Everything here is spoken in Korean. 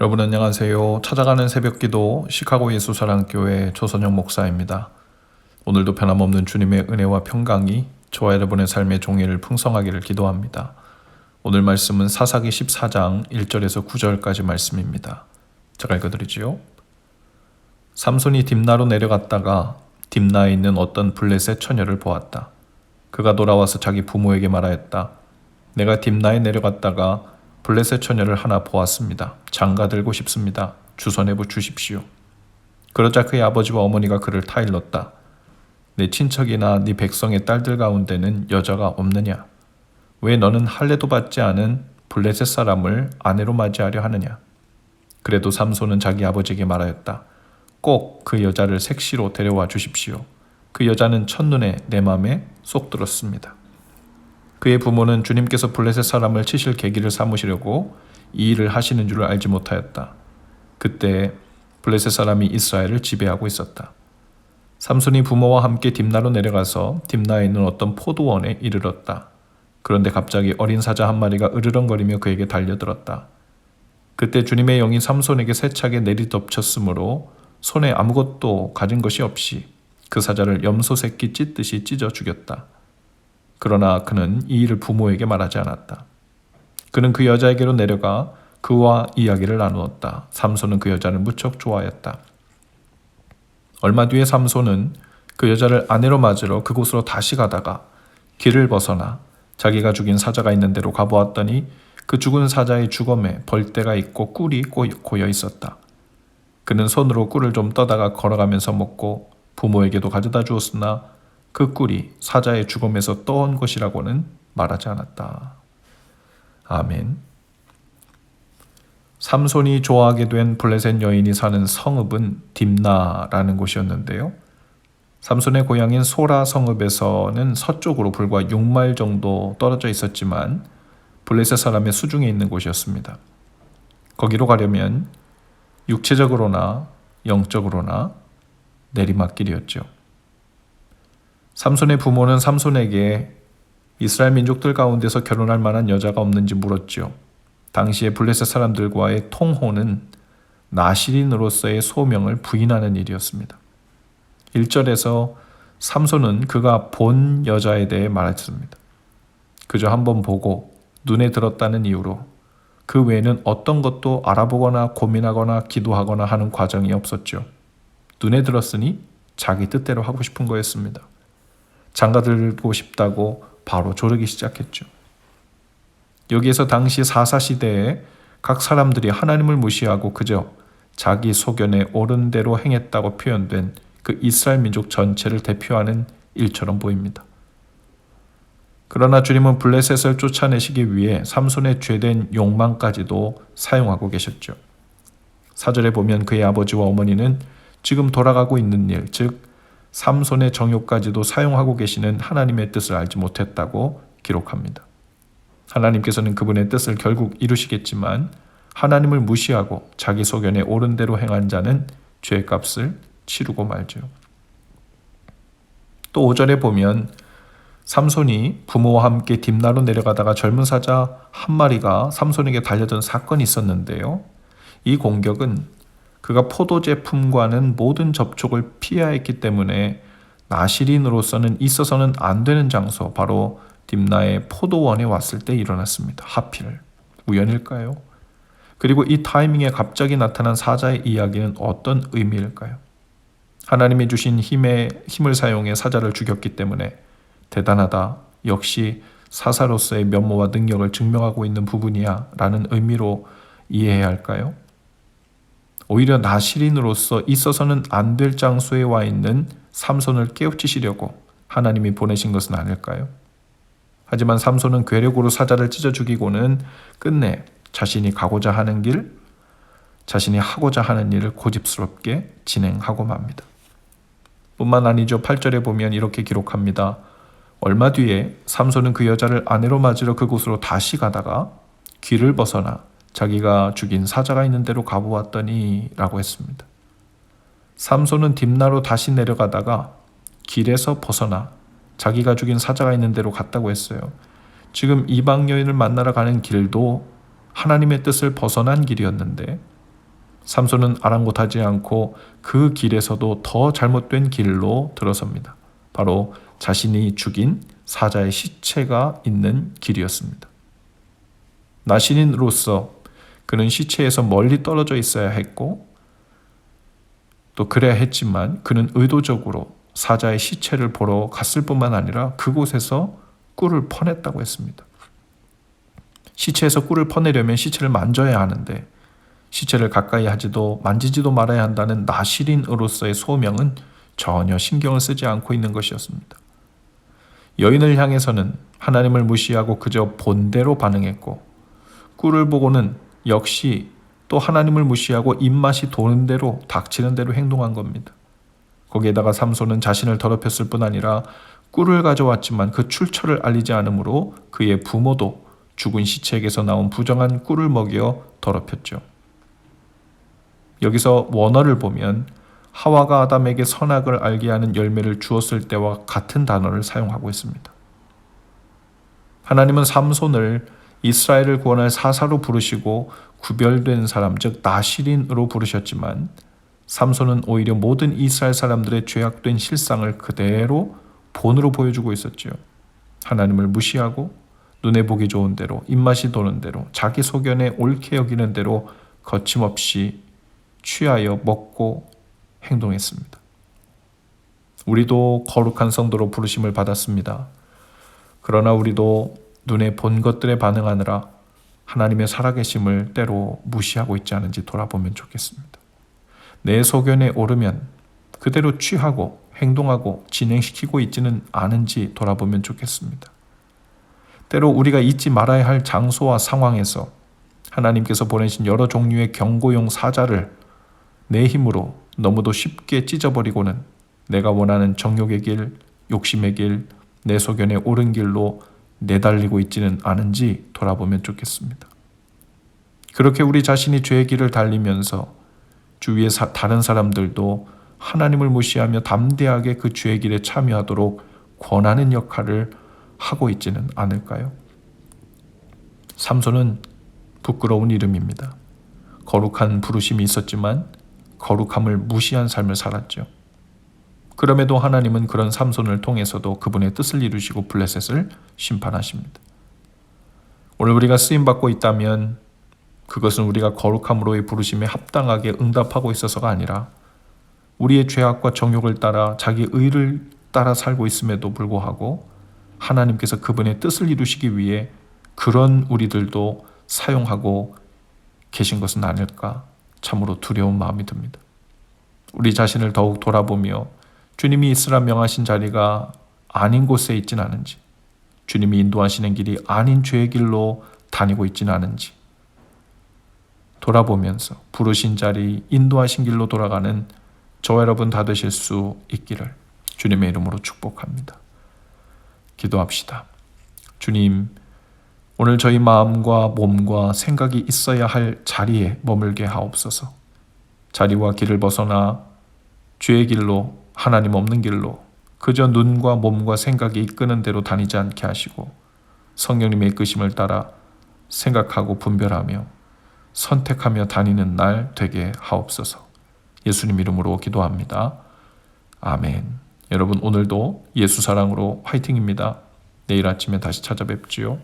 여러분 안녕하세요. 찾아가는 새벽기도 시카고 예수사랑교회 조선영 목사입니다. 오늘도 변함없는 주님의 은혜와 평강이 저와 여러분의 삶의 종일을 풍성하기를 기도합니다. 오늘 말씀은 사사기 14장 1절에서 9절까지 말씀입니다. 제가 읽어드리지요. 삼손이 딥나로 내려갔다가 딥나에 있는 어떤 블레셋 처녀를 보았다. 그가 돌아와서 자기 부모에게 말하였다. 내가 딥나에 내려갔다가 블레셋 처녀를 하나 보았습니다. 장가 들고 싶습니다. 주선해보 주십시오. 그러자 그의 아버지와 어머니가 그를 타일렀다. 내 친척이나 네 백성의 딸들 가운데는 여자가 없느냐? 왜 너는 할례도 받지 않은 블레셋 사람을 아내로 맞이하려 하느냐? 그래도 삼손은 자기 아버지에게 말하였다. 꼭 그 여자를 색시로 데려와 주십시오. 그 여자는 첫눈에 내 마음에 쏙 들었습니다. 그의 부모는 주님께서 블레셋 사람을 치실 계기를 삼으시려고 이 일을 하시는 줄을 알지 못하였다. 그때 블레셋 사람이 이스라엘을 지배하고 있었다. 삼손이 부모와 함께 딥나로 내려가서 딥나에 있는 어떤 포도원에 이르렀다. 그런데 갑자기 어린 사자 한 마리가 으르렁거리며 그에게 달려들었다. 그때 주님의 영이 삼손에게 세차게 내리덮쳤으므로 손에 아무것도 가진 것이 없이 그 사자를 염소 새끼 찢듯이 찢어 죽였다. 그러나 그는 이 일을 부모에게 말하지 않았다. 그는 그 여자에게로 내려가 그와 이야기를 나누었다. 삼손은 그 여자를 무척 좋아하였다. 얼마 뒤에 삼손은 그 여자를 아내로 맞으러 그곳으로 다시 가다가 길을 벗어나 자기가 죽인 사자가 있는 데로 가보았더니 그 죽은 사자의 주검에 벌떼가 있고 꿀이 고여 있었다. 그는 손으로 꿀을 좀 떠다가 걸어가면서 먹고 부모에게도 가져다 주었으나 그 꿀이 사자의 주검에서 떠온 것이라고는 말하지 않았다. 아멘. 삼손이 좋아하게 된 블레셋 여인이 사는 성읍은 딥나라는 곳이었는데요. 삼손의 고향인 소라 성읍에서는 서쪽으로 불과 6마일 정도 떨어져 있었지만 블레셋 사람의 수중에 있는 곳이었습니다. 거기로 가려면 육체적으로나 영적으로나 내리막길이었죠. 삼손의 부모는 삼손에게 이스라엘 민족들 가운데서 결혼할 만한 여자가 없는지 물었죠. 당시의 블레셋 사람들과의 통혼은 나실인으로서의 소명을 부인하는 일이었습니다. 1절에서 삼손은 그가 본 여자에 대해 말했습니다. 그저 한번 보고 눈에 들었다는 이유로 그 외에는 어떤 것도 알아보거나 고민하거나 기도하거나 하는 과정이 없었죠. 눈에 들었으니 자기 뜻대로 하고 싶은 거였습니다. 장가들고 싶다고 바로 조르기 시작했죠. 여기에서 당시 사사시대에 각 사람들이 하나님을 무시하고 그저 자기 소견에 옳은 대로 행했다고 표현된 그 이스라엘 민족 전체를 대표하는 일처럼 보입니다. 그러나 주님은 블레셋을 쫓아내시기 위해 삼손의 죄된 욕망까지도 사용하고 계셨죠. 4절에 보면 그의 아버지와 어머니는 지금 돌아가고 있는 일, 즉 삼손의 정욕까지도 사용하고 계시는 하나님의 뜻을 알지 못했다고 기록합니다. 하나님께서는 그분의 뜻을 결국 이루시겠지만 하나님을 무시하고 자기 소견에 옳은 대로 행한 자는 죄값을 치르고 말죠. 또 5절에 보면 삼손이 부모와 함께 딥나로 내려가다가 젊은 사자 한 마리가 삼손에게 달려든 사건이 있었는데요. 이 공격은 그가 포도 제품과는 모든 접촉을 피해야 했기 때문에 나실인으로서는 있어서는 안 되는 장소, 바로 딥나의 포도원에 왔을 때 일어났습니다. 하필 우연일까요? 그리고 이 타이밍에 갑자기 나타난 사자의 이야기는 어떤 의미일까요? 하나님이 주신 힘을 사용해 사자를 죽였기 때문에 대단하다, 역시 사사로서의 면모와 능력을 증명하고 있는 부분이야 라는 의미로 이해해야 할까요? 오히려 나실인으로서 있어서는 안 될 장소에 와 있는 삼손을 깨우치시려고 하나님이 보내신 것은 아닐까요? 하지만 삼손은 괴력으로 사자를 찢어 죽이고는 끝내 자신이 가고자 하는 길, 자신이 하고자 하는 일을 고집스럽게 진행하고 맙니다. 뿐만 아니죠. 8절에 보면 이렇게 기록합니다. 얼마 뒤에 삼손은 그 여자를 아내로 맞으러 그곳으로 다시 가다가 길을 벗어나 자기가 죽인 사자가 있는 데로 가보았더니 라고 했습니다. 삼손은 딥나로 다시 내려가다가 길에서 벗어나 자기가 죽인 사자가 있는 데로 갔다고 했어요. 지금 이방 여인을 만나러 가는 길도 하나님의 뜻을 벗어난 길이었는데 삼손은 아랑곳하지 않고 그 길에서도 더 잘못된 길로 들어섭니다. 바로 자신이 죽인 사자의 시체가 있는 길이었습니다. 나신인으로서 그는 시체에서 멀리 떨어져 있어야 했고 또 그래야 했지만 그는 의도적으로 사자의 시체를 보러 갔을 뿐만 아니라 그곳에서 꿀을 퍼냈다고 했습니다. 시체에서 꿀을 퍼내려면 시체를 만져야 하는데 시체를 가까이 하지도 만지지도 말아야 한다는 나실인으로서의 소명은 전혀 신경을 쓰지 않고 있는 것이었습니다. 여인을 향해서는 하나님을 무시하고 그저 본대로 반응했고 꿀을 보고는 역시 또 하나님을 무시하고 입맛이 도는 대로 닥치는 대로 행동한 겁니다. 거기에다가 삼손은 자신을 더럽혔을 뿐 아니라 꿀을 가져왔지만 그 출처를 알리지 않으므로 그의 부모도 죽은 시체에게서 나온 부정한 꿀을 먹여 더럽혔죠. 여기서 원어를 보면 하와가 아담에게 선악을 알게 하는 열매를 주었을 때와 같은 단어를 사용하고 있습니다. 하나님은 삼손을 이스라엘을 구원할 사사로 부르시고 구별된 사람, 즉 나실인으로 부르셨지만 삼손은 오히려 모든 이스라엘 사람들의 죄악된 실상을 그대로 본으로 보여주고 있었죠. 하나님을 무시하고 눈에 보기 좋은 대로, 입맛이 도는 대로, 자기 소견에 옳게 여기는 대로 거침없이 취하여 먹고 행동했습니다. 우리도 거룩한 성도로 부르심을 받았습니다. 그러나 우리도 눈에 본 것들에 반응하느라 하나님의 살아계심을 때로 무시하고 있지 않은지 돌아보면 좋겠습니다. 내 소견에 오르면 그대로 취하고 행동하고 진행시키고 있지는 않은지 돌아보면 좋겠습니다. 때로 우리가 잊지 말아야 할 장소와 상황에서 하나님께서 보내신 여러 종류의 경고용 사자를 내 힘으로 너무도 쉽게 찢어버리고는 내가 원하는 정욕의 길, 욕심의 길, 내 소견에 옳은 길로 내달리고 있지는 않은지 돌아보면 좋겠습니다. 그렇게 우리 자신이 죄의 길을 달리면서 주위의 다른 사람들도 하나님을 무시하며 담대하게 그 죄의 길에 참여하도록 권하는 역할을 하고 있지는 않을까요? 삼손은 부끄러운 이름입니다. 거룩한 부르심이 있었지만 거룩함을 무시한 삶을 살았죠. 그럼에도 하나님은 그런 삼손을 통해서도 그분의 뜻을 이루시고 블레셋을 심판하십니다. 오늘 우리가 쓰임받고 있다면 그것은 우리가 거룩함으로의 부르심에 합당하게 응답하고 있어서가 아니라 우리의 죄악과 정욕을 따라 자기 의를 따라 살고 있음에도 불구하고 하나님께서 그분의 뜻을 이루시기 위해 그런 우리들도 사용하고 계신 것은 아닐까 참으로 두려운 마음이 듭니다. 우리 자신을 더욱 돌아보며 주님이 있으라 명하신 자리가 아닌 곳에 있진 않은지, 주님이 인도하시는 길이 아닌 죄의 길로 다니고 있진 않은지 돌아보면서 부르신 자리, 인도하신 길로 돌아가는 저와 여러분 다 되실 수 있기를 주님의 이름으로 축복합니다. 기도합시다. 주님, 오늘 저희 마음과 몸과 생각이 있어야 할 자리에 머물게 하옵소서. 자리와 길을 벗어나 죄의 길로, 하나님 없는 길로 그저 눈과 몸과 생각이 이끄는 대로 다니지 않게 하시고 성령님의 이끄심을 따라 생각하고 분별하며 선택하며 다니는 날 되게 하옵소서. 예수님 이름으로 기도합니다. 아멘. 여러분 오늘도 예수 사랑으로 화이팅입니다. 내일 아침에 다시 찾아뵙지요.